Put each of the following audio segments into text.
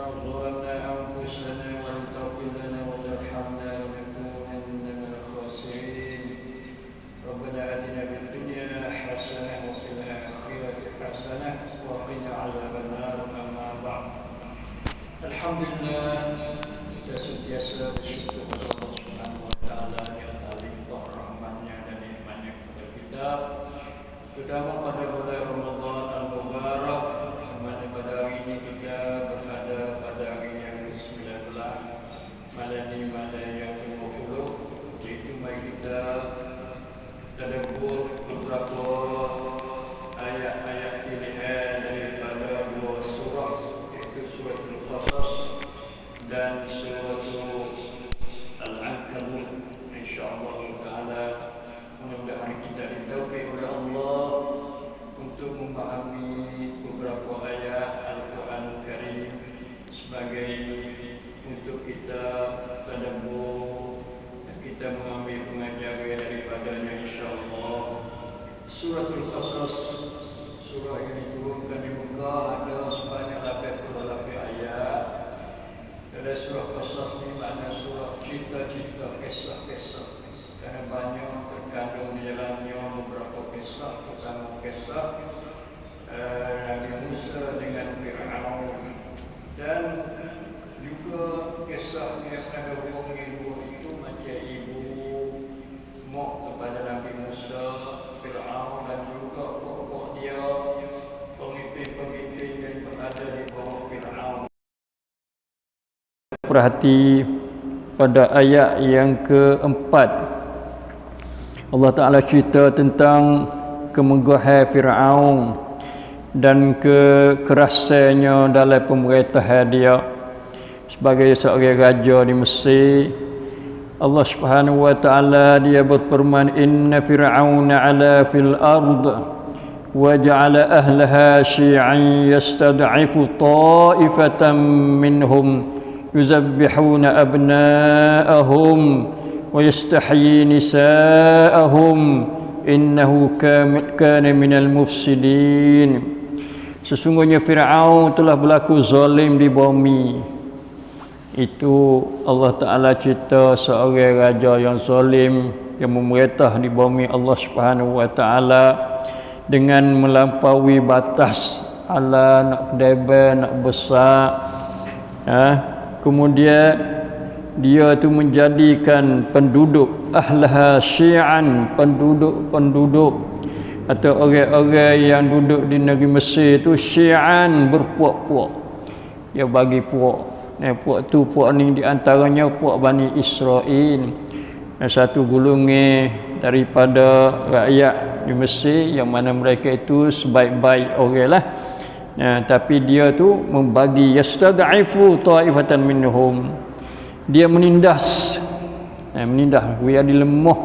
ظلمنا أنفسنا وإن تغفر لنا وترحمنا لنكونن من الخاسرين. ربنا آتنا في الدنيا حسنة وفي الآخرة حسنة وقنا عذاب النار. أما بعد, Alhamdulillah, kita sentiasa bersyukur kepada Allah Subhanahu Wa Taala di atas limpah rahmatnya dan nikmatnya kepada kita, terutama pada bulan Ramadan Al-Mubarak, di mana pada hari ini kita berada pada hari yang ke-19, malam ini malam yang ke-20, iaitu mari kita tadabbur beberapa ayat-ayat pilihan daripada dua surah, iaitu surah Al-Qasas dan surah Al-Ankabut. InsyaAllah ta'ala, mudah-mudahan kita ditaufik oleh Allah untuk memahami beberapa ayat Al-Quran Karim sebagai untuk kita tadabbur dan kita mengambil pengajaran daripadanya, insyaAllah. Suratul Qasas, surah yang diturunkan di Mekah, ada sebanyak 88 ayat. Dari surah Qasas ini makna surah cerita-cerita, kisah-kisah, kerana banyak terkandung di dalamnya beberapa kisah, terutama kisah Nabi Musa dengan Fir'aun, dan juga kisah yang ada orang ibu itu macam ibu mak kepada Nabi Musa, Fir'aun, dan juga pokok dia, pemimpin-pemimpin yang berada di bawah Fir'aun. Perhati pada ayat yang keempat, Allah Ta'ala cerita tentang kemegahan Fir'aun dan kekerasannya dalam pemerintahan dia sebagai seorang raja di Mesir. Allah Subhanahu wa Ta'ala dia berfirman, inna fir'auna 'ala fil ard wa ja'ala ahlaha syi'an yastad'ifu ta'ifatan minhum yuzabbihuna abna'ahum wa yastahyi nisa'ahum innahu kana minal mufsidin. Sesungguhnya Fir'aun telah berlaku zalim di bumi. Itu Allah Ta'ala cerita seorang raja yang zalim, yang memerintah di bumi Allah Subhanahu wa Ta'ala dengan melampaui batas, ala nak kedaiban, nak besar. Kemudian dia tu menjadikan penduduk ahlaha syi'an, penduduk atau orang-orang yang duduk di negeri Mesir itu syi'an, berpuak-puak. Dia bagi puak. Puak tu, puak ni di antaranya puak Bani Israel, satu golongan daripada rakyat di Mesir yang mana mereka itu sebaik-baik orang lah. Tapi dia tu membagi yastad'ifu ta'ifatan minhum, dia menindas, dia dilemah,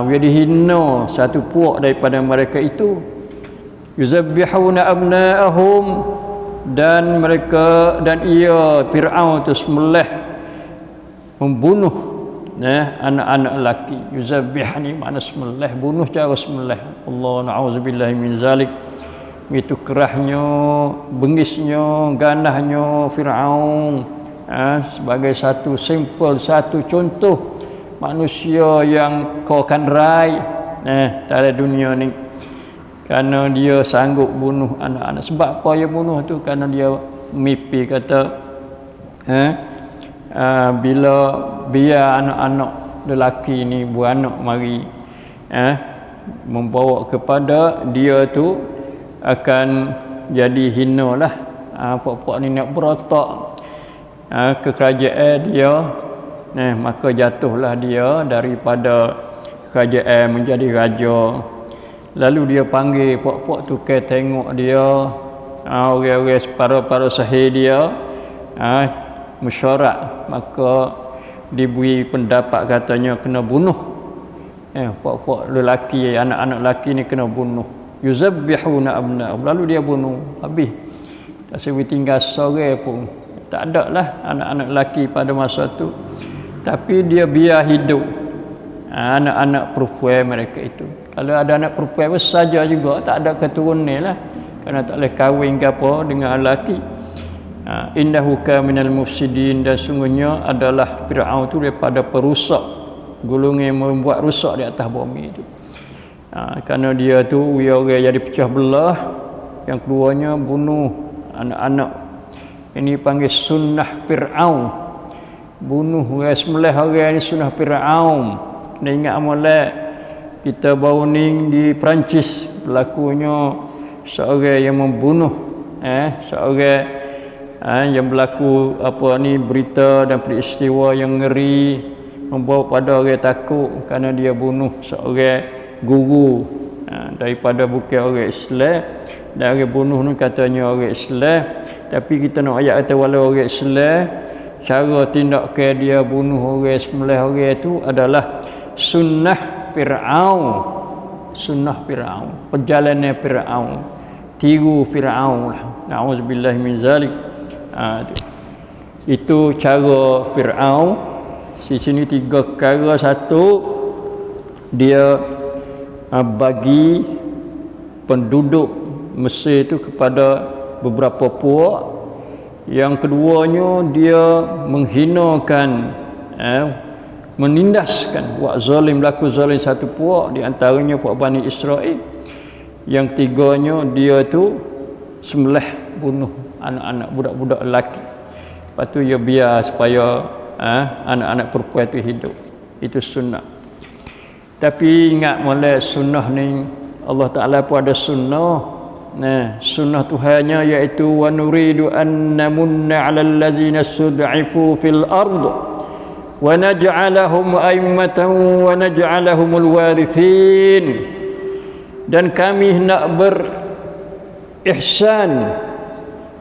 dia dihina satu puak daripada mereka itu. Yuzabbihuna abna'ahum, dan mereka dan ia Fir'aun tu sembelih, membunuh anak-anak lelaki. Yuzabbih ni makna sembelih, bunuh cara sembelih. Allah na'udzubillahi min zalik. Begitu kerahnya, bengisnya, ganahnya Fir'aun, sebagai satu sampel, satu contoh manusia yang kau akan raih dalam dunia ni, kerana dia sanggup bunuh anak-anak. Sebab apa dia bunuh tu? Kerana dia mimpi kata bila biar anak-anak lelaki ni beranak mari, membawa kepada dia tu akan jadi hina lah. Puak-puak ni nak berotak ke kerajaan dia, maka jatuhlah dia daripada kerajaan menjadi raja. Lalu dia panggil puak-puak tu ke tengok dia, orang-orang para sahih dia, mesyuarat, maka diberi pendapat katanya kena bunuh. Puak-puak lelaki, anak-anak lelaki ni kena bunuh. Yuzabbihuna abna'ahum, lalu dia bunuh habis. Tak sewi tinggal seorang pun, tak ada lah anak-anak lelaki pada masa tu. Tapi dia biar hidup anak-anak perempuan mereka itu. Kalau ada anak perempuan saja juga, tak ada keturunan lah, kerana tak boleh kahwin ke apa dengan lelaki. Innahu kana minal mufsidin, dan sungguhnya adalah Firaun tu daripada perusak, golongan membuat rusak di atas bumi itu. Kerana dia tu orang jadi pecah belah, yang keduanya bunuh anak-anak. Ini panggil sunnah Firaun, bunuh orang, sembelih orang ni sunnah Firaun. Kena ingat amalan kita baru ni di Perancis berlakunya seorang yang membunuh seorang yang berlaku berita dan peristiwa yang ngeri, membawa pada orang takut kerana dia bunuh seorang guru daripada bukan orang Islam. Dan orang bunuh ni katanya orang Islam, tapi kita nak ayat kata walau orang Islam, cara tindakan dia bunuh orang, sembelih orang itu adalah sunnah Firaun, sunnah Firaun, perjalanan Firaun, tiru Firaun. Na'udzubillah min zalik. Itu cara Firaun. Di sini 3 perkara. Satu, dia bagi penduduk Mesir itu kepada beberapa puak. Yang keduanya, dia menghinakan, menindaskan, buat zalim, berlaku zalim satu puak, di antaranya puak Bani Israel. Yang tiganya, dia tu sembelih, bunuh anak-anak, budak-budak lelaki. Lepas tu dia biar supaya anak-anak perempuan itu hidup. Itu sunnah. Tapi ingat molek sunnah ni, Allah Ta'ala pun ada sunnah. Sunnah Tuhannya iaitu wa nuridu an namunna 'alal ladzina sud'ifu fil ard wa naj'alahum a'immatan wa naj'alahumul warithin. Dan kami nak berihsan,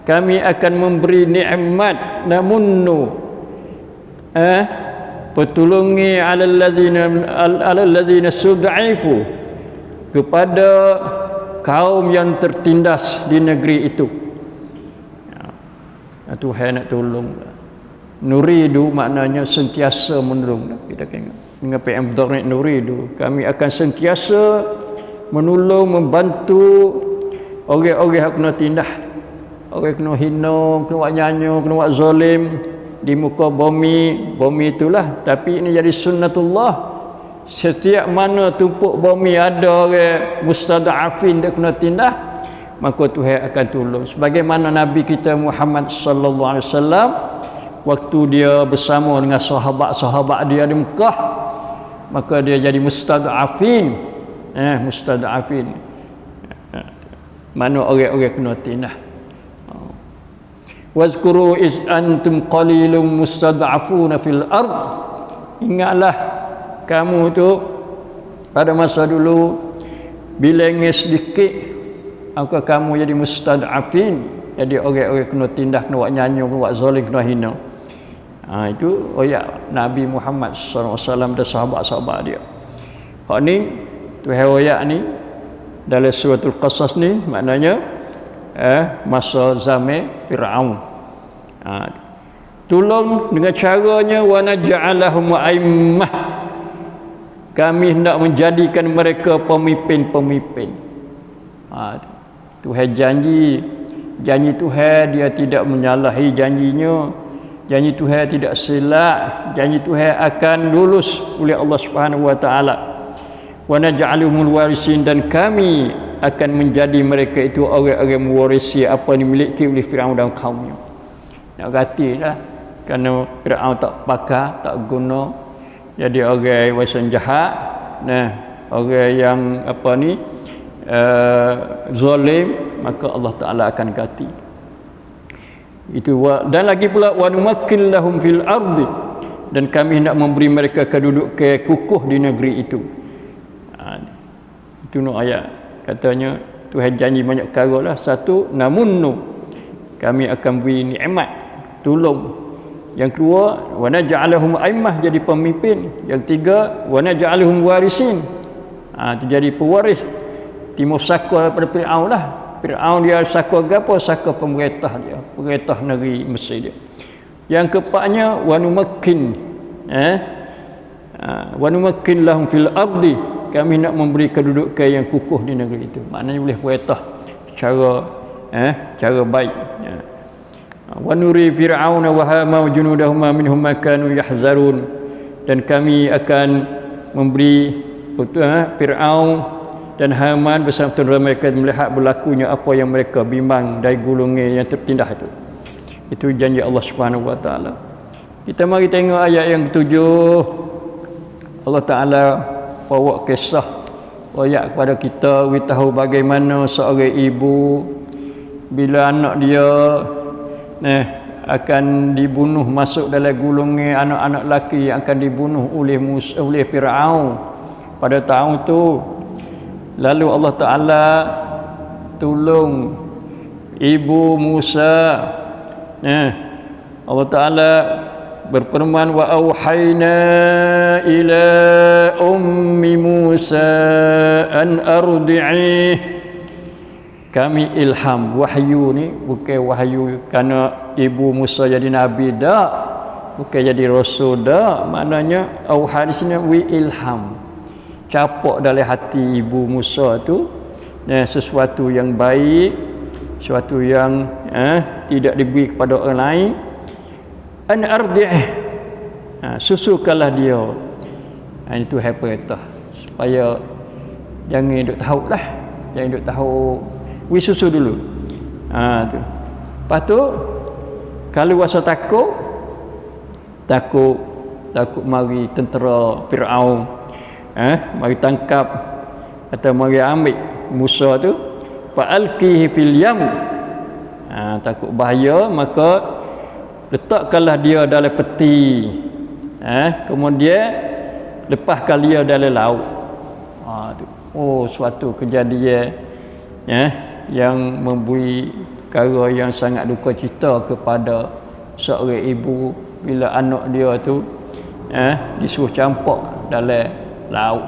kami akan memberi nikmat, namunnu pertolongi 'alal ladzina sud'ifu, kepada kaum yang tertindas di negeri itu. Tuhan nak tolong. Nuridu maknanya sentiasa menolong. Kita ingat dengan PM Dharnik nuridu, kami akan sentiasa menolong, membantu orang-orang yang kena tindas, orang kena hina, kena buat nyanyi, kena buat zalim di muka bumi. Bumi itulah, tapi ini jadi sunnatullah. Setiap mana tumpuk bumi ada orang mustada'afin, dia kena tindas, maka Tuhan akan tolong. Sebagaimana Nabi kita Muhammad sallallahu alaihi wasallam, waktu dia bersama dengan sahabat-sahabat dia di Mekah, maka dia jadi mustada'afin. Mustada'afin, mana orang-orang kena tindas. Wazkuru iz antum qalilum mustada'afuna fil ard. Ingatlah kamu tu pada masa dulu bila sedikit, maka kamu jadi mustad'afin, jadi orang-orang kena tindas, kena buat nyanyi, kena buat zalim, kena hina. Itu ayat Nabi Muhammad sallallahu alaihi wasallam dan sahabat-sahabat dia. Hak ni Tuhan ayat ni dalam suratul Qasas ni, maknanya masa zaman Firaun. Tolong dengan caranya wa naj'alahum a'immah, kami hendak menjadikan mereka pemimpin-pemimpin. Tuhan janji Tuhan, dia tidak menyalahi janjinya. Janji Tuhan tidak silap. Janji Tuhan akan lulus oleh Allah Subhanahu wa taala. Wa naj'alumul warisin, dan kami akan menjadi mereka itu orang-orang mewarisi apa yang dimiliki oleh Firaun dan kaumnya. Nak katilah, kerana Firaun tak pakar, tak guna, jadi orang wasan jahat, orang yang zalim, maka Allah Ta'ala akan ganti. Itu dan lagi pula wa numakkil lahum fil ardi, dan kami hendak memberi mereka kedudukan kukuh di negeri itu. Itu no ayat. Katanya Tuhan janji banyak perkara lah. Satu, namunnu, kami akan beri nikmat, tolong. Yang kedua, wa naj'alahum a'immah, jadi pemimpin. Yang tiga, wa naj'alahum warisin, jadi pewaris. Timur saka daripada Firaun lah. Firaun dia saka gapo? Saka pemerintah dia, pemerintah negeri Mesir dia. Yang keempatnya, wa numakkin lahum fil ardi, kami nak memberi kedudukan yang kukuh di negeri itu. Maknanya boleh pemerintah cara baik. Wa nuri fir'auna wa hama wa junudahuma minhum ma kanu yahzarun, dan kami akan memberi Fir'aun dan Haman bersama mereka melihat berlakunya apa yang mereka bimbang dari gulungan yang tertindas itu. Itu janji Allah Subhanahu wa taala. Kita mari tengok ayat yang ketujuh. Allah Taala bawa kisah ayat kepada kita, beritahu bagaimana seorang ibu bila anak dia akan dibunuh, masuk dalam gulungan anak-anak lelaki yang akan dibunuh oleh Firaun pada tahun itu. Lalu Allah Taala tolong ibu Musa. Allah Taala berfirman, wa auhayna ila ummi Musa an ardi'ih. Kami ilham. Wahyu ni bukan wahyu kerana ibu Musa jadi nabi dak, bukan jadi rasul dak. Maknanya auha di sini wi ilham, capak dalam hati ibu Musa tu sesuatu yang baik, sesuatu yang tidak diberi kepada orang lain. An ardi'ih, susukanlah dia. Itu perintah supaya jangan duk tahu lah, jangan duk tahu, wi susu dulu. Tu. Lepas tu kalau rasa takut mari tentera Firaun mari tangkap atau mari ambil Musa tu, fa alqihi fil yam. Takut bahaya, maka letakkanlah dia dalam peti, kemudian lepaskan dia dalam laut. Tu. Suatu kejadian yang memberi perkara yang sangat duka cita kepada seorang ibu bila anak dia tu disuruh campak dalam laut.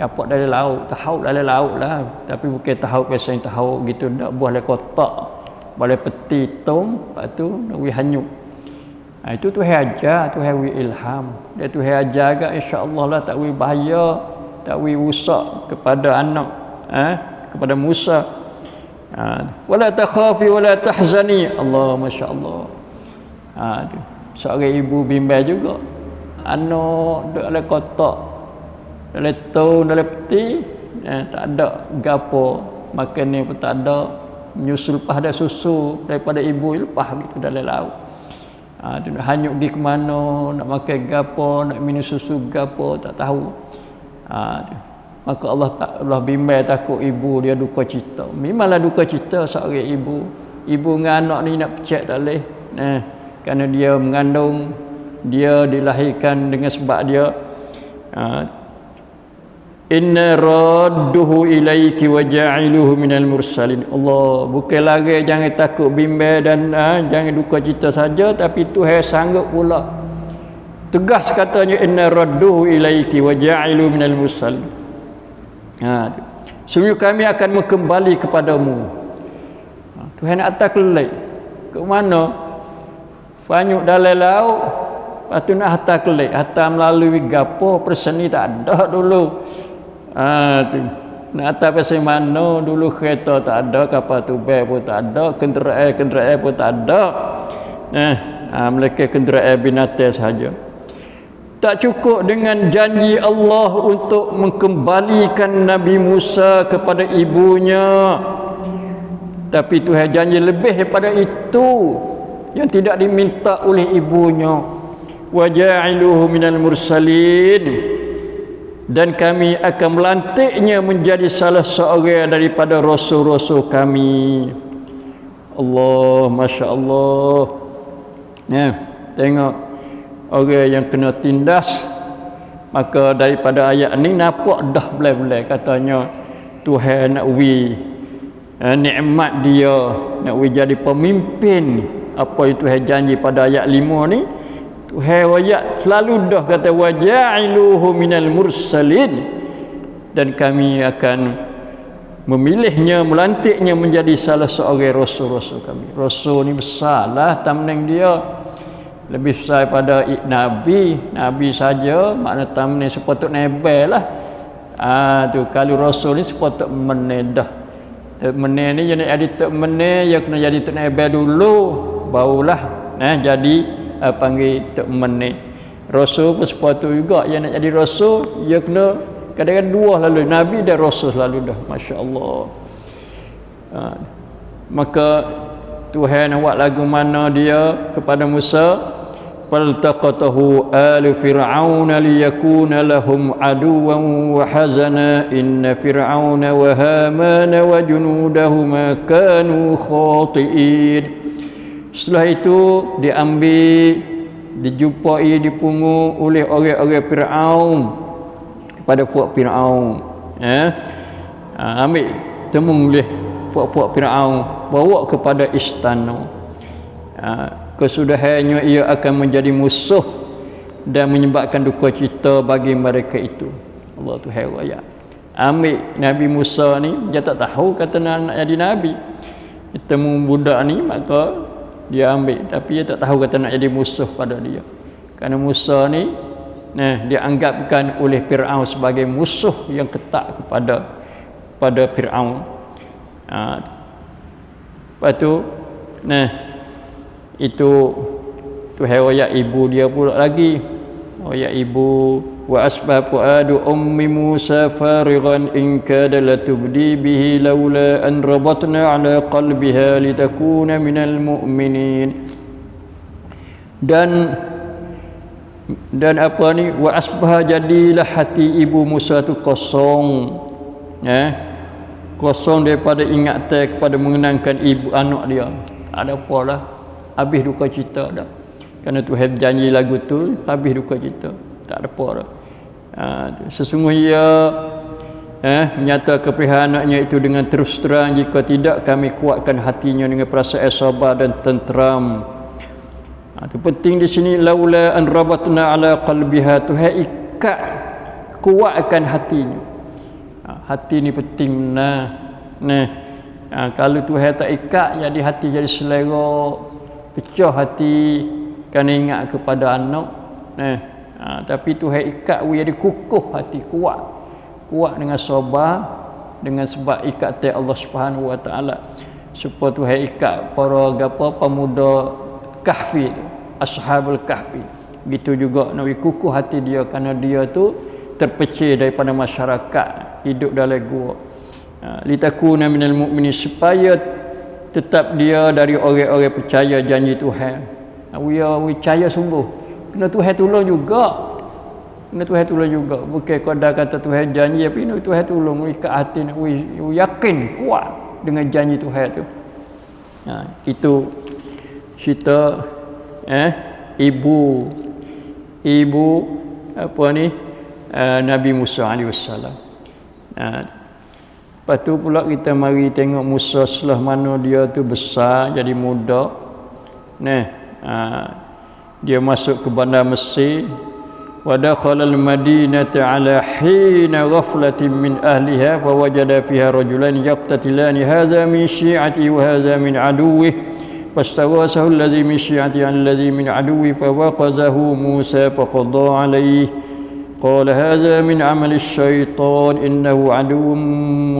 Campak dalam laut, tahu dalam laut lah, tapi bukan tahu biasa yang tahu gitu, tak buah dalam kotak, boleh peti tong, lepas tu nak hanyut. Itu Tuhan ajar, Tuhan wi ilham. Dia Tuhan ajar agak insya-Allah lah, tak wi bahaya, tak wi rusak kepada anak kepada Musa. Wala takhafi wala tahzani. Allah, masya-Allah. Seorang ibu bimbang juga, anak duduk dalam kotak, dalam tong, dalam peti, tak ada gapo, makan ni pun tak ada, menyusul lepas ada susu daripada ibu, lepas gitu dalam laut. Dia nak hanyut pergi ke mana, nak makan gapo, nak minum susu gapo, tak tahu. Maka Allah bimbang, takut ibu dia duka cita. Memanglah duka cita seorang ibu dengan anak ni nak pecah tak boleh. Kerana dia mengandung, dia dilahirkan dengan sebab dia inna radduhu ilaiki wa ja'iluhu minal mursalin. Allah bukan lagi jangan takut bimbang dan jangan duka cita saja, tapi Tuhan sanggup pula tegas katanya, inna radduhu ilaiki wa ja'iluhu minal mursalin. Sungguh kami akan kembali kepadamu. Tuhan nak atas kelai ke mana? Fanyuk dalam laut, lepas tu nak hantar kelai, hantar melalui gapo perseni tak ada dulu. Tu. Nak hantar pasal mana dulu, kereta tak ada, kapal tubel pun tak ada, kenderaan pun tak ada. Mereka kenderaan binatang sahaja. Tak cukup dengan janji Allah untuk mengembalikan Nabi Musa kepada ibunya, tapi Tuhan janji lebih daripada itu yang tidak diminta oleh ibunya. Wa ja'iluhu minal mursalin, dan kami akan melantiknya menjadi salah seorang daripada rasul-rasul kami. Allah, masya Allah. Tengok orang yang kena tindas, maka daripada ayat ni nampak dah belai-belai katanya Tuhan nak nikmat dia, nak jadi pemimpin. Apa itu Tuhan janji pada ayat 5 ni, Tuhan ayat selalu dah kata wa ja'iluhu minal mursalin, dan kami akan memilihnya, melantiknya menjadi salah seorang rasul-rasul kami. Rasul ni besarlah tamneng dia, lebih besar pada nabi saja, makna tamneng sepatut nebel lah. Tu kalau rasul ni sepatut menedah. Meneh ni jadi tok meneh, ya kena jadi tok nebel dulu, barulah jadi panggil tok men ni. Rasul pun sepatu juga yang nak jadi rasul, dia kena kadang-kadang dua lalu, nabi dan rasul selalu dah, masya-Allah. Maka Tuhan buat lagu mana dia kepada Musa, faltaqatahu alu fir'auna liyakuna lahum aduwan wa hazana inna fir'auna wa hamana wa junudahuma kanu khati'in. Setelah itu diambil, dijumpai, dipungut oleh orang-orang Firaun pada puak Firaun, ambil temu oleh puak-puak Firaun, bawa kepada istana. Kesudahannya ia akan menjadi musuh dan menyebabkan duka cita bagi mereka itu. Allah tu heran. Ambil Nabi Musa ni, dia tak tahu kata nak jadi nabi. Temu budak ni, maka dia ambil, tapi dia tak tahu kata nak jadi musuh pada dia. Kerana Musa ni dianggapkan oleh Firaun sebagai musuh yang ketat kepada Firaun. Lepas tu itu riwayat ibu dia pula lagi. Riwayat ibu, wa asbah fuadu ummi Musa farighan in kada latubdi bihi laula an rabatna ala qalbiha litakuna minal mu'minin. Dan apa ni, wa asbah, jadilah hati ibu Musa tu kosong, kosong daripada ingatan kepada mengenangkan ibu anak dia. Tak ada apa lah, habis duka cita dah. Kerana Tuhan janji lagu tu, habis duka cita, tak ada apa dah. Sesungguhnya menyata keprihatinan anaknya itu dengan terus terang, jika tidak kami kuatkan hatinya dengan perasaan sabar dan tenteram. Itu penting di sini, laula an rabatna ala qalbiha, Tuhan ikat, kuatkan hatinya. Hati ni penting. Kalau Tuhan tak ikat, jadi hati jadi selera, pecah hati kerana ingat kepada anak. Tapi Tuhan ikat jadi kukuh hati, kuat dengan sabar, dengan sebab ikatan Allah Subhanahu Wa Taala. Supaya Tuhan ikat para pemuda Kahfi, Ashabul Kahfi. Begitu juga nak kukuh hati dia, kerana dia tu terpecah daripada masyarakat, hidup dalam gua. Litakuna minal mu'minin, supaya tetap dia dari orang-orang percaya janji Tuhan. Dia percaya sungguh. Kena Tuhan tolong juga. Bukan kadang kata Tuhan janji, tapi Tuhan tolong ikat hati, yakin kuat dengan janji Tuhan tu. Itu cerita ibu apa ni, Nabi Musa alaihi wasallam. Lepas tu pula kita mari tengok Musa setelah mana dia tu besar jadi muda. Dia masuk ke bandar Mesir. Wa dakhala al-madinata ala hina ghaflatin min ahliha fa wajada fiha rajulan yaqtatilani hadza min syi'ati wa hadza min aduwwihi fastaghasahu alladhi min syi'ati 'ala alladhi min aduwwihi fa waqazahu Musa faqada 'alayhi qala hadza min 'amali asy-syaitan innahu 'aduwwun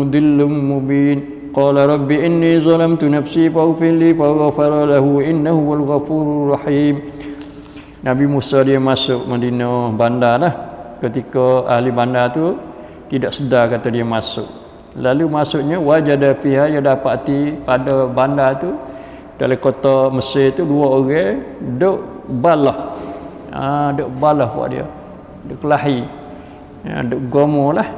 mudillun mubin qala rabbi inni zalamtu nafsi faghfir li faghfara lahu innahu huwal ghafurur rahim. Nabi Musa dia masuk Madinah bandar lah. Ketika ahli bandar tu tidak sedar kata dia masuk. Lalu masuknya wajada fiha, dia dapati pada bandar tu, dalam kota Mesir tu, dua orang duk balah. Duk balah buat dia. Duk kelahi. Duk gomo lah.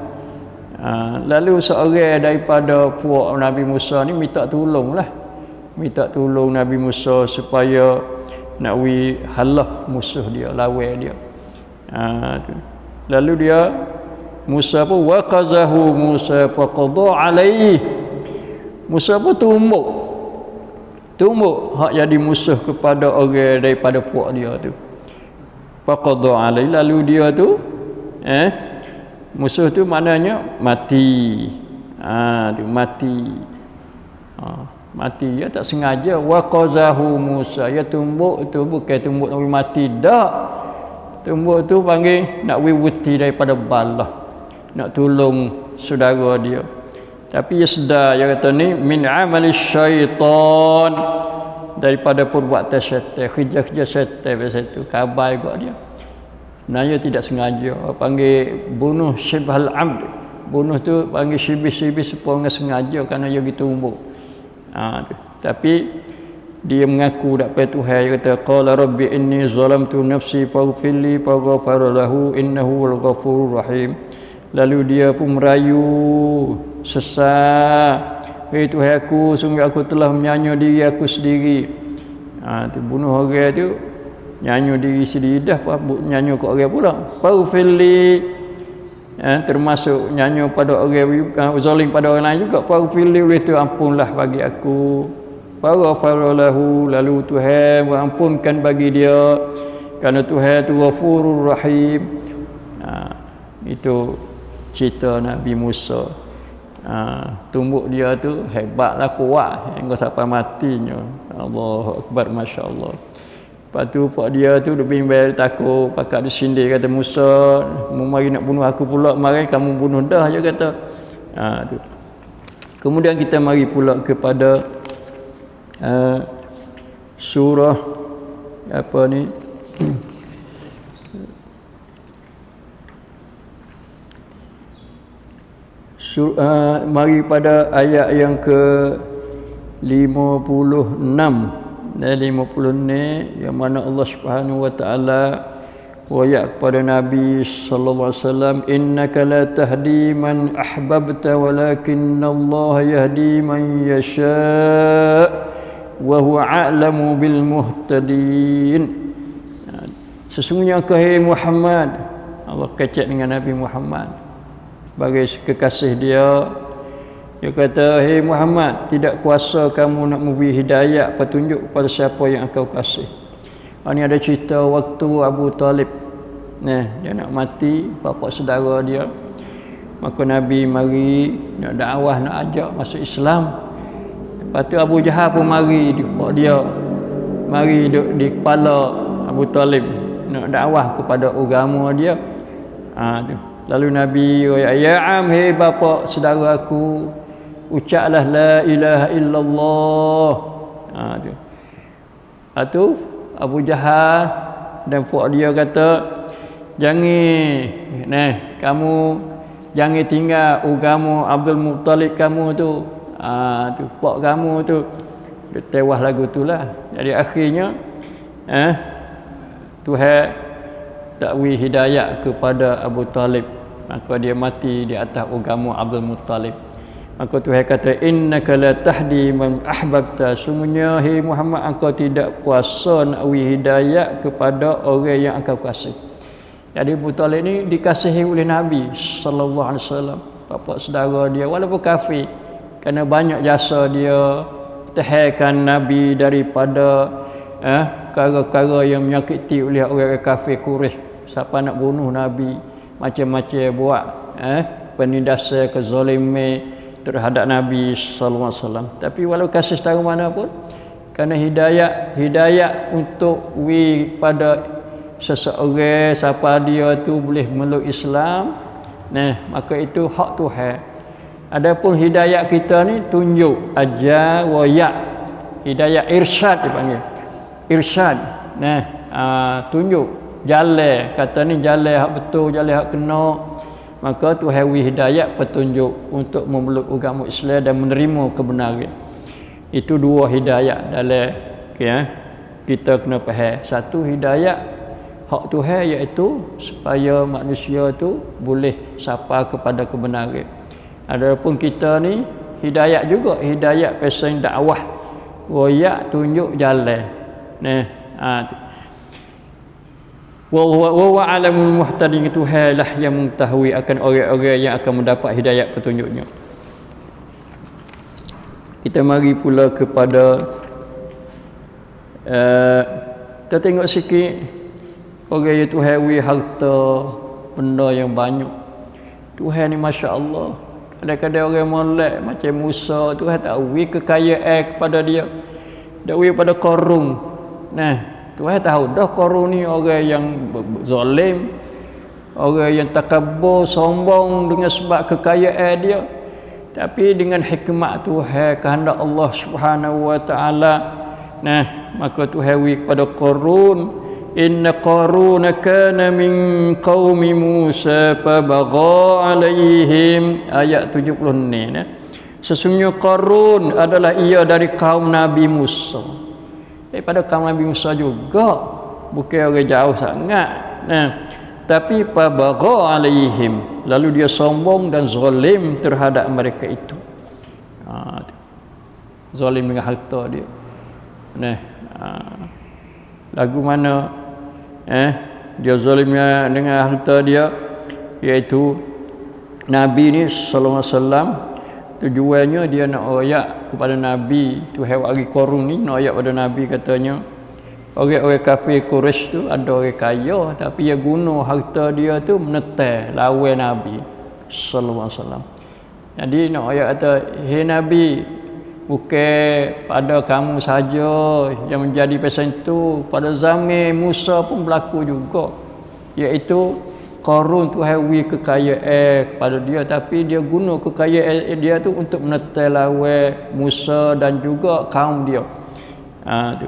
Lalu seorang daripada puak Nabi Musa ni minta tolong Nabi Musa supaya nak halah musuh dia, lawan dia. Lalu dia Musa pun waqazahu Musa faqada alaihi. Musa pun tumbuk hak jadi musuh kepada orang daripada puak dia tu. Faqada alaihi, lalu dia tu musuh tu maknanya mati. Mati dia tak sengaja. Waqazahu Musa, ya tumbuk tu bukan tumbuk nak mati dak. Tumbuk tu panggil nak wuti daripada balah, nak tolong saudara dia. Tapi dia sedar, dia kata ni min amali syaitan, daripada perbuatan syaitan, kerja-kerja syaitan biasa itu, khabar juga dia. Sebenarnya tidak sengaja, panggil bunuh syibhal amd. Bunuh tu panggil syibih-syibih sepoang sengaja kerana dia ditumbuk. Tapi dia mengaku tak payah Tuhan. Dia kata qala rabbi inni zalamtu nafsi faghfirli faghfara lahu innahu wal ghafurur rahim. Lalu dia pun merayu sesat, hei Tuhan aku, sungguh aku telah menyanyi diri aku sendiri. Tu bunuh orang tu, nyanyi diri sendiri dah, nyanyi kat orang pula. Faghfirli, termasuk nyanyi pada orang zalim pada orang lain juga. Faghfirli, oleh tu ampunlah bagi aku. Faghfara lahu, lalu Tuhan mengampunkan bagi dia kerana Tuhan tu Ghafurur Rahim. Itu cerita Nabi Musa. Tumbuk dia tu hebatlah, kuat hingga sampai matinya. Allahu Akbar, masya-Allah. Lepas tu pak dia tu lebih bayar takut, pakak disindir, kata Musa, mari nak bunuh aku pula, mari kamu bunuh dah, dia kata. Tu. Kemudian kita mari pula kepada surah apa ni? Mari pada ayat yang ke 56 dan 50 ni, yang mana Allah Subhanahu wa taala wayak kepada Nabi sallallahu alaihi wasallam, innaka la tahdi man ahbabta walakinnallaha yahdi man yasha wa huwa a'lamu bil muhtadin. Sesungguhnya hai Muhammad, Allah kecek dengan Nabi Muhammad sebagai kekasih dia. Dia kata, hei Muhammad, tidak kuasa kamu nak memberi hidayah, petunjuk kepada siapa yang engkau kasih. Ini ada cerita waktu Abu Talib, dia nak mati, bapa saudara dia. Maka Nabi mari nak dakwah, nak ajak masuk Islam. Lepas tu Abu Jahal pun mari, dia mari di kepala Abu Talib nak dakwah kepada agama dia. Tu. Lalu Nabi, ya am, hei bapa saudara aku, ucaplah la ilaha illallah. Tu. Lepas tu Abu Jahal dan puak dia kata, kamu jangan tinggal agama Abdul Muttalib kamu tu. Tu puak kamu tu. Dia tewas lagu tu lah. Jadi akhirnya Tuhan takwi hidayah kepada Abu Talib, maka dia mati di atas agama Abdul Muttalib. Maka Tuhan kata, innaka la tahdi man ahbabta, sungguhnya hai Muhammad, engkau tidak kuasa nak beri hidayah kepada orang yang engkau kasih. Jadi Abu Talib ni dikasihi oleh Nabi sallallahu alaihi wasallam, bapa saudara dia, walaupun kafir, kerana banyak jasa dia tahankan Nabi daripada perkara-perkara yang menyakiti oleh orang kafir Quraisy. Siapa nak bunuh Nabi, macam-macam buat penindasan, kezaliman terhadap Nabi sallallahu alaihi wasallam. Tapi walau kasih setara mana pun, kerana hidayah untuk pada seseorang, siapa dia tu boleh meluk Islam, maka itu hak Tuhan. Adapun hidayah kita ni tunjuk, ajar, wayak, hidayah irsyad dipanggil. Irsyad. Tunjuk jalan, kata ni jalan hak betul, jalan hak kena. Maka Tuhan wi hidayah, petunjuk untuk memeluk agama Islam dan menerima kebenaran. Itu dua hidayah dalam kita kena faham. Satu hidayah hak Tuhan, iaitu supaya manusia tu boleh sapa kepada kebenaran. Adapun kita ni hidayah juga, hidayah pasal dakwah, royak, tunjuk jalan. Wa huwa alamul muhtadin, Tuhan lah yang mengetahui akan orang-orang yang akan mendapat hidayah petunjuknya. Kita mari pula kepada kita tengok sikit orang yang Tuhan wi harta benda yang banyak. Tuhan ni masya-Allah. Kadang-kadang orang molek macam Musa, Tuhan tak wi kekayaan kepada dia. Dak wi pada Qarun. Tuhan tahu dah Qarun ni orang yang zalim, orang yang takabur, sombong dengan sebab kekayaan dia. Tapi dengan hikmat Tuhan, kehendak Allah Subhanahu wa taala, Nah, maka tu hewi kepada Qarun, inna Qarun kana min qaumi Musa fabagha alaihim, ayat 70 ni. Sesungguhnya Qarun adalah ia dari kaum Nabi Musa. Daripada kaum Nabi Musa juga, bukan orang jauh sangat. Nah, tapi fabagha alaihim, lalu dia sombong dan zalim terhadap mereka itu. Zalim dengan harta dia. Nah, lagu mana dia zalimnya dengan harta dia, iaitu Nabi ni sallallahu alaihi wasallam. Tujuannya dia nak royak kepada Nabi tu, hari Qarun ni nak royak pada Nabi, katanya orang-orang kafir Quraisy tu ada orang kaya tapi dia guna harta dia tu menetai lawan Nabi sallallahu alaihi wasallam. Jadi nak royak kata, "Hei Nabi, bukan pada kamu saja yang menjadi pesan itu, pada zaman Musa pun berlaku juga, iaitu Qarun tu hawi kekayaan kepada dia, tapi dia guna kekayaan dia tu untuk menetai lawan Musa dan juga kaum dia.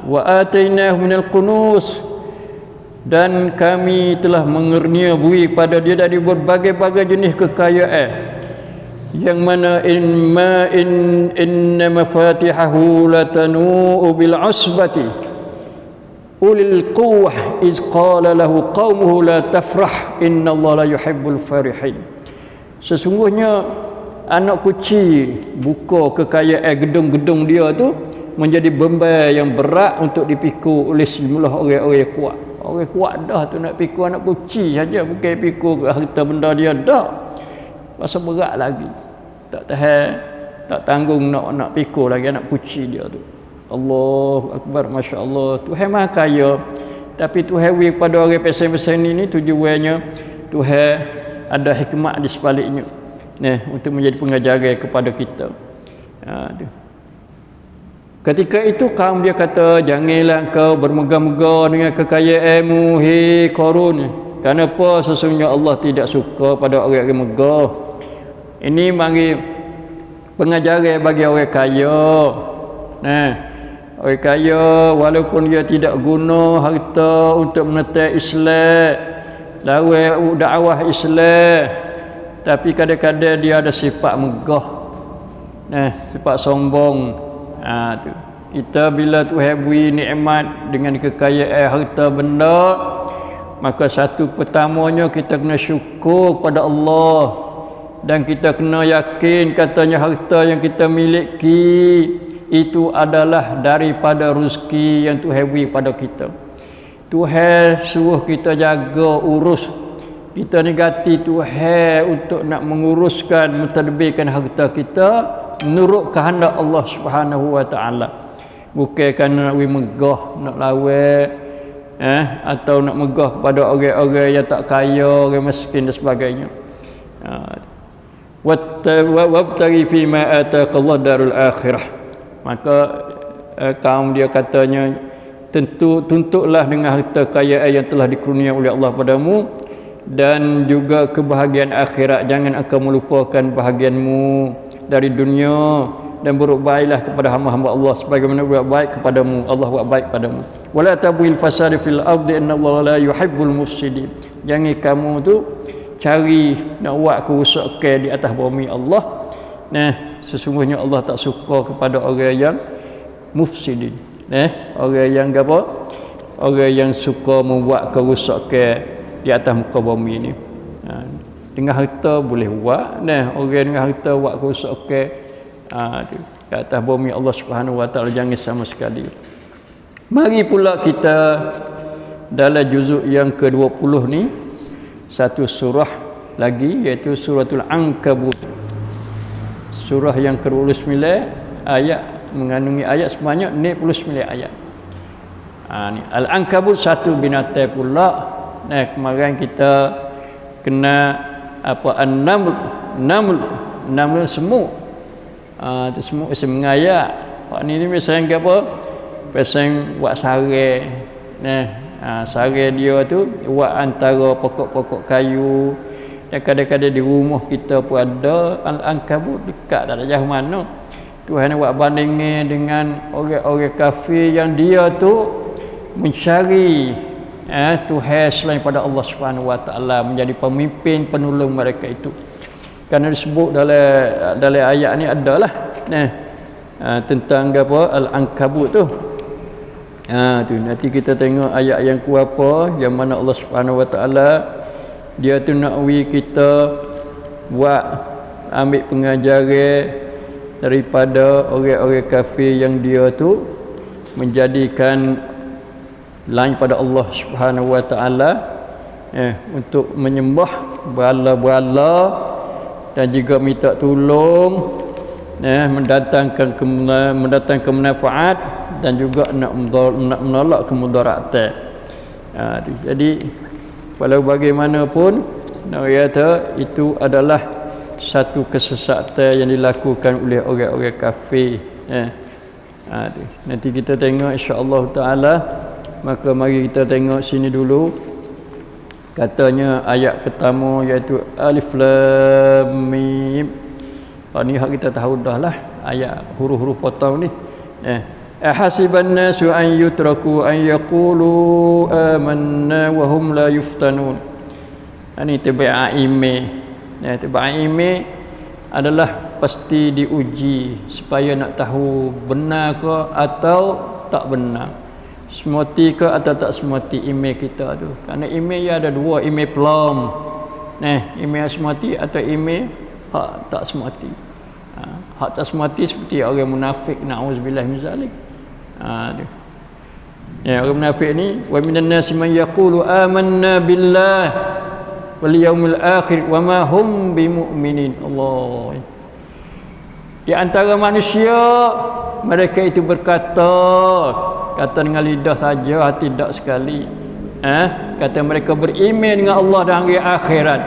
Wa atainahu minal kunuz, dan kami telah mengernia bui pada dia dari berbagai-bagai jenis kekayaan, yang mana inna mafatihahu latanu bil asbati ulil quwwah iz qala lahu qaumuhu la tafrah innallaha la yuhibbul farihin. Sesungguhnya anak kuci buka kekayaan gedung-gedung dia tu menjadi beban yang berat untuk dipikul oleh sejumlah orang-orang kuat. Orang kuat dah tu nak pikul anak kuci saja, bukan pikul harta benda dia dah. Masa berat lagi, tak tahan, tak tanggung nak pikul lagi anak kuci dia tu. Allahu Akbar, Masya Allah. Tuhan maha kaya, tapi Tuhan hewi pada orang pesan-pesan ini tujuannya Tuhan ada hikmat di sebaliknya, untuk menjadi pengajaran kepada kita. Ketika itu kaum dia kata, janganlah kau bermegah-megah dengan kekayaanmu, hei Qarun. Kenapa? Sesungguhnya Allah tidak suka pada orang yang megah. Ini bagi pengajaran bagi orang kaya. Orang kaya walaupun dia tidak guna harta untuk menetai Islam, lawan dakwah Islam, tapi kadang-kadang dia ada sifat megah, sifat sombong. Tu kita bila Tuhan beri nikmat dengan kekayaan harta benda, maka satu pertamanya kita kena syukur kepada Allah, dan kita kena yakin katanya harta yang kita miliki itu adalah daripada rezeki yang Tuhan beri pada kita. Tuhan suruh kita jaga, urus. Kita ni ganti Tuhan untuk nak menguruskan, mentadbirkan harta kita menurut kehendak Allah Subhanahu wa taala. Bukan kerana nak megah, nak lawan atau nak megah kepada orang-orang yang tak kaya, orang miskin dan sebagainya. Wabtaghi fi ma ataka Allah darul akhirah. Maka kaum dia katanya, tuntutlah dengan harta kekayaan yang telah dikurniakan oleh Allah padamu, dan juga kebahagiaan akhirat. Jangan engkau melupakan bahagianmu dari dunia, dan berbuat baiklah kepada hamba-hamba Allah sebagaimana berbuat baik kepadamu, Allah buat baik padamu. Wala tabghil fasad fil ardi innallaha la yuhibbul mufsidin. Jangan kamu tu cari nak buat kerosakan di atas bumi Allah. Sesungguhnya Allah tak suka kepada orang yang mufsidin. Orang yang apa? Orang yang suka membuat kerosakan di atas muka bumi ini. Dengan harta boleh buat, orang dengan harta buat kerosakan di atas bumi Allah Subhanahu wa taala jangan sama sekali. Mari pula kita dalam juzuk yang ke-20 ni, satu surah lagi, iaitu suratul Ankabut. Surah yang ke-29, ayat mengandungi ayat sebanyak 69 ayat. Ni Al-Ankabut, satu binatang pula. Kemarin kita kena apa, An-Naml semut. Tu semut bisa mengayak. Pak ni biasanya apa? Biasanya buat sarang. Sarang dia tu buat antara pokok-pokok kayu. Dan kadang-kadang di rumah kita pun ada Al-Ankabut, dekat tak ada jauh mana. Tuhan buat bandingnya dengan orang-orang kafir yang dia tu mencari Tuhan selain pada Allah Subhanahu Wa Taala, menjadi pemimpin penolong mereka itu. Kerana disebut dalam ayat ni adalah tentang apa Al-Ankabut tu. Tu nanti kita tengok ayat yang apa yang mana Allah Subhanahu Wa Taala dia tu nak kita buat ambil pengajaran daripada orang-orang kafir yang dia tu menjadikan lain pada Allah Subhanahu Wa Taala untuk menyembah bala-bala dan juga minta tolong, mendatangkan manfaat dan juga nak menolak kemudaratan. Jadi walau bagaimanapun nak kata itu adalah satu kesesatan yang dilakukan oleh orang-orang kafir. Nanti kita tengok insya-Allah taala. Maka mari kita tengok sini dulu. Katanya ayat pertama iaitu Alif Lam Mim. Ni hak kita tahu dah lah ayat huruf-huruf potong ni. Ahasiban nasu an yutraku an yaqulu amanna wa hum la yuftanun. Ini tabi'ah ime. Tabi'ah ime adalah pasti diuji supaya nak tahu benar ke atau tak benar, semati ke atau tak semati email kita tu. Kerana email ya ada dua, email plum, email semati atau email hak tak semati. Hak tak semati seperti orang munafik, na'udzubillah min zalik. Orang munafik ni, wa minan nasi man yaqulu amanna billah wal yaumil akhir wa ma hum bimu'minin. Allah. Di antara manusia mereka itu berkata, kata dengan lidah saja, hati tidak sekali. Kata mereka beriman dengan Allah dan hari akhirat.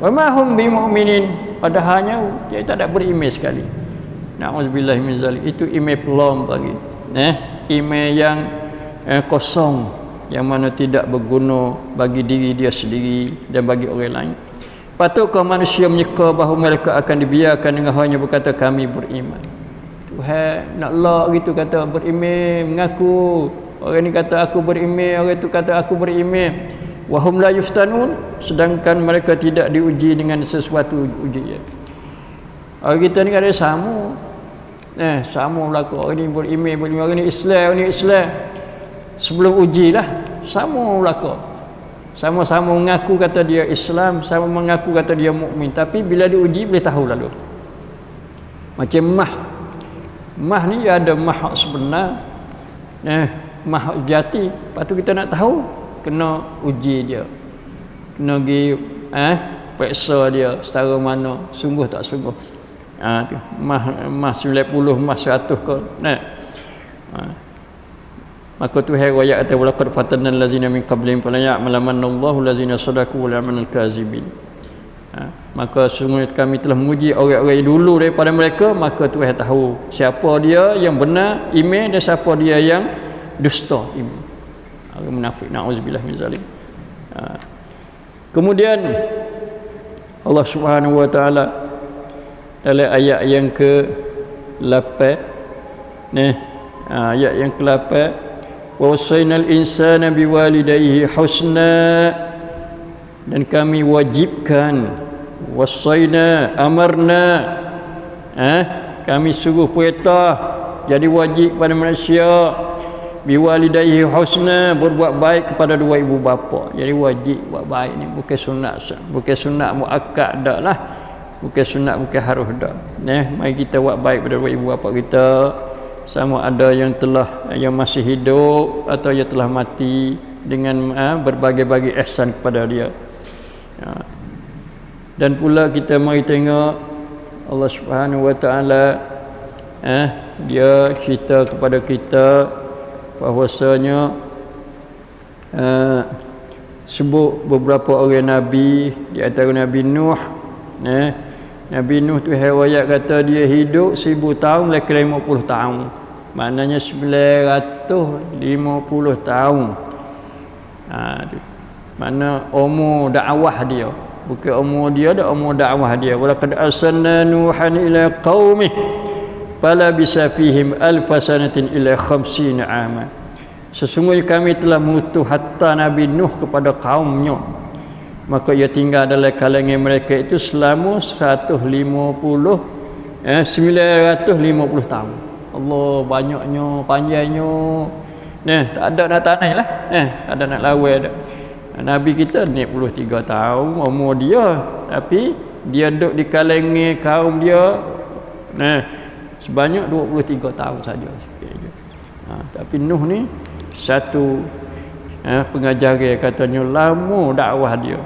Wa ma hum bimu'minin, padahalnya dia tak ada beriman sekali. Na'udzubillah min zalik. Itu iman pelom bagi. Iman yang kosong, yang mana tidak berguna bagi diri dia sendiri dan bagi orang lain. Patutkah manusia menyeka bahawa mereka akan dibiarkan dengan hanya berkata kami beriman? Tuhan nak lak gitu, kata beriman, mengaku. Orang ni kata aku beriman, orang tu kata aku beriman. Wa hum la yuftanun, sedangkan mereka tidak diuji dengan sesuatu ujian. Orang kita ni ada sama. Sama berlaku. Orang ni beriman, orang ni Islam, orang ni Islam. Sebelum ujilah sama berlaku. Sama-sama mengaku kata dia Islam, sama mengaku kata dia mukmin, tapi bila diuji boleh tahu lalu. Macam mah ni ada mah sebenar, mah jati. Lepas tu kita nak tahu, kena uji dia, kena pergi periksa dia setara mana, sungguh tak sungguh. Tu mah 90, mah 100 ke. Maka Tuhan ayat kata walaqad fatanna allazina min qablihim fala ya'lamanna Allahu allazina sadaqu wa ya'lamanal kazibin. Maka sungguh kami telah menguji orang-orang dulu daripada mereka, maka Tuhan tahu siapa dia yang benar iman dan siapa dia yang dusta iman. Orang munafik, na'udzubillah min zalik. Kemudian Allah Subhanahu wa taala dalam ayat yang ke-8 ayat yang ke-8, wa wasainal insana biwalidayhi husna, dan kami wajibkan, wasaina amarna, kami suruh perintah jadi wajib pada manusia, biwalidayhi husna, berbuat baik kepada dua ibu bapa. Jadi wajib buat baik ni bukan sunat muakkad dak lah, bukan sunat, bukan harus dak. Mari kita buat baik pada dua ibu bapa kita, sama ada yang masih hidup atau yang telah mati, dengan berbagai-bagai ihsan kepada dia. Dan pula kita mari tengok Allah Subhanahu wa taala dia cerita kepada kita bahwasanya sebut beberapa orang nabi, di antara Nabi Nuh. Nabi Nuh tu riwayat kata dia hidup 1000 tahun lebih 50 tahun. Maknanya 950 tahun. Mana umur dakwah dia, bukan umur dia dak, umur dakwah dia. Walaqad arsalna nuhan ila qaumih fala bisa fihim alfasanatin ila 50 ama. Sesungguhnya kami telah mengutus hatta Nabi Nuh kepada kaumnya, maka ia tinggal dalam kalangan mereka itu selama 950 tahun. Allah, banyaknya, panjangnya. Tak ada nak tanah lah. Tak ada nak lawai dah. Nabi kita ni 23 tahun umur dia, tapi dia duduk di kalangan kaum dia sebanyak 23 tahun saja. Tapi Nuh ni satu pengajaran, katanya lama dakwah dia.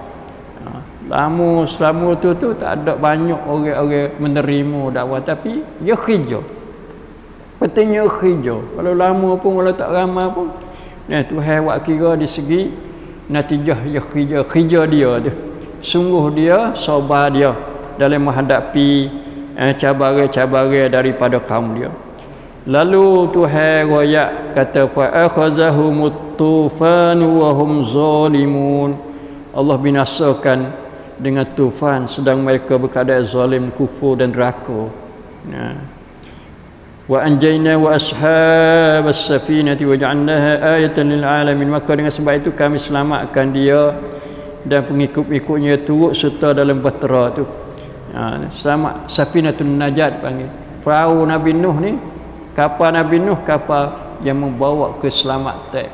Lama selama tu tak ada banyak orang-orang menerima dakwah, tapi dia kerja. Pentingnya kerja. Kalau lama pun, kalau tak ramai pun, Tuhan buat kira di segi natijah dia kerja dia tu. Sungguh dia, sabar dia dalam menghadapi cabaran-cabaran daripada kaum dia. Lalu Tuhan royak kata fa akhazahumut tufanu wa hum zalimun. Allah binasakan dengan tufan sedang mereka berkeadaan zalim, kufur dan neraka. Wa anjayna wa ashabas safinati wa ja'alnaha ayatan lil alamin. Maka dengan sebab itu kami selamatkan dia dan pengikut-pengikutnya turut serta dalam bahtera tu. Selamat, safinatun najat panggil. Perahu Nabi Nuh ni, kapal Nabi Nuh, kapal yang membawa keselamatan.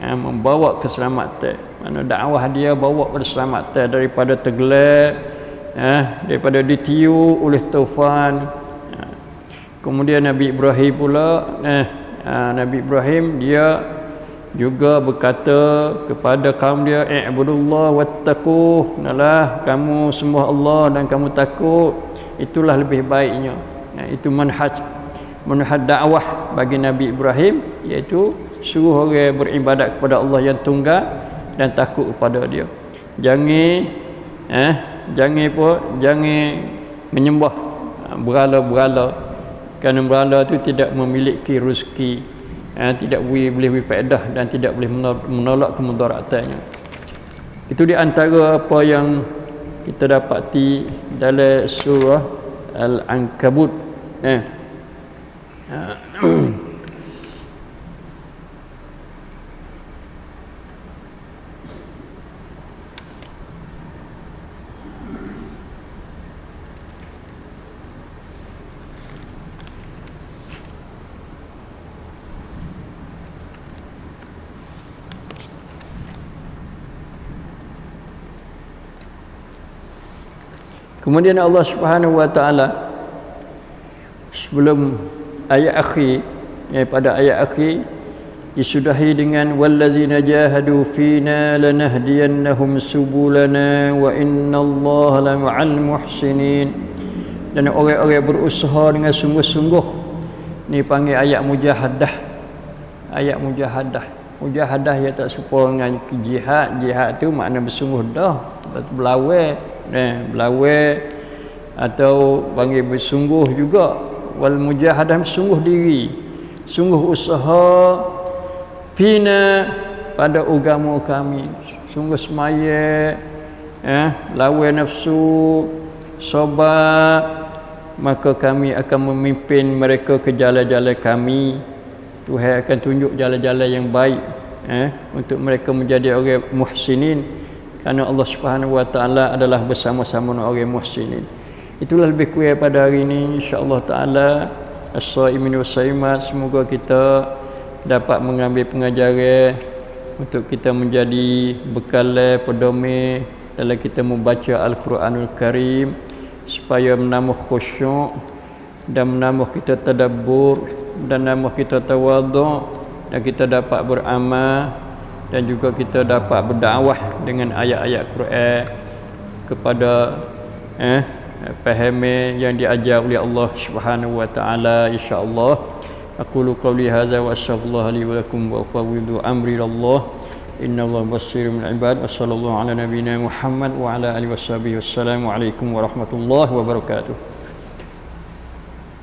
Membawa keselamatan. Mana dakwah dia bawa pada keselamatan daripada tenggelam, daripada ditiup oleh tufan. Kemudian Nabi Ibrahim pula, Nabi Ibrahim dia juga berkata kepada kaum dia, i'budullah wattaquh, nalah kamu sembah Allah dan kamu takut, itulah lebih baiknya. Itu manhaj dakwah bagi Nabi Ibrahim, iaitu suruh orang beribadat kepada Allah yang tunggal dan takut kepada dia. Jangan menyembah berhala-berhala, kerana berhala itu tidak memiliki rezeki, tidak boleh berfaedah dan tidak boleh menolak kemudaratannya. Itu di antara apa yang kita dapati dalam surah Al-Ankabut. Kemudian Allah Subhanahu wa taala sebelum ayat akhir, pada ayat akhir disudahi dengan wallazina jahadu fina lanahdiyannahum subulana wa innallaha lama'al muhsinin. Dan orang-orang berusaha dengan sungguh-sungguh, ni panggil ayat mujahadah. Ayat mujahadah. Mujahadah ia tak serupa dengan jihad. Jihad tu makna bersungguh dah, berlawan. Berlawan atau panggil bersungguh juga. Wal mujahadah sungguh diri, sungguh usaha fina pada agama kami, sungguh semaya, lawan nafsu, sabar, maka kami akan memimpin mereka ke jalan-jalan kami. Tuhan akan tunjuk jalan-jalan yang baik untuk mereka menjadi orang muhsinin, kerana Allah Subhanahu wa taala adalah bersama-sama orang muhsinin. Itulah lebih kurang pada hari ini, insya-Allah taala. As-saimin was-saimat, semoga kita dapat mengambil pengajaran untuk kita menjadi bekal pedoman dalam kita membaca Al-Quranul Karim, supaya menambah khusyuk dan menambah kita tadabbur dan menambah kita tawadhu, dan kita dapat beramal dan juga kita dapat berdakwah dengan ayat-ayat Quran kepada faham yang diajar oleh Allah Subhanahu wa taala, insya-Allah. Aqulu qawli hadza wa astaghfirullaha li wa lakum wa ufawwidu amri ilallah. Innallaha basirun bil ibad. Wassallallahu ala nabiyyina Muhammad wa ala alihi washabihi wassalamu alaikum warahmatullahi wabarakatuh.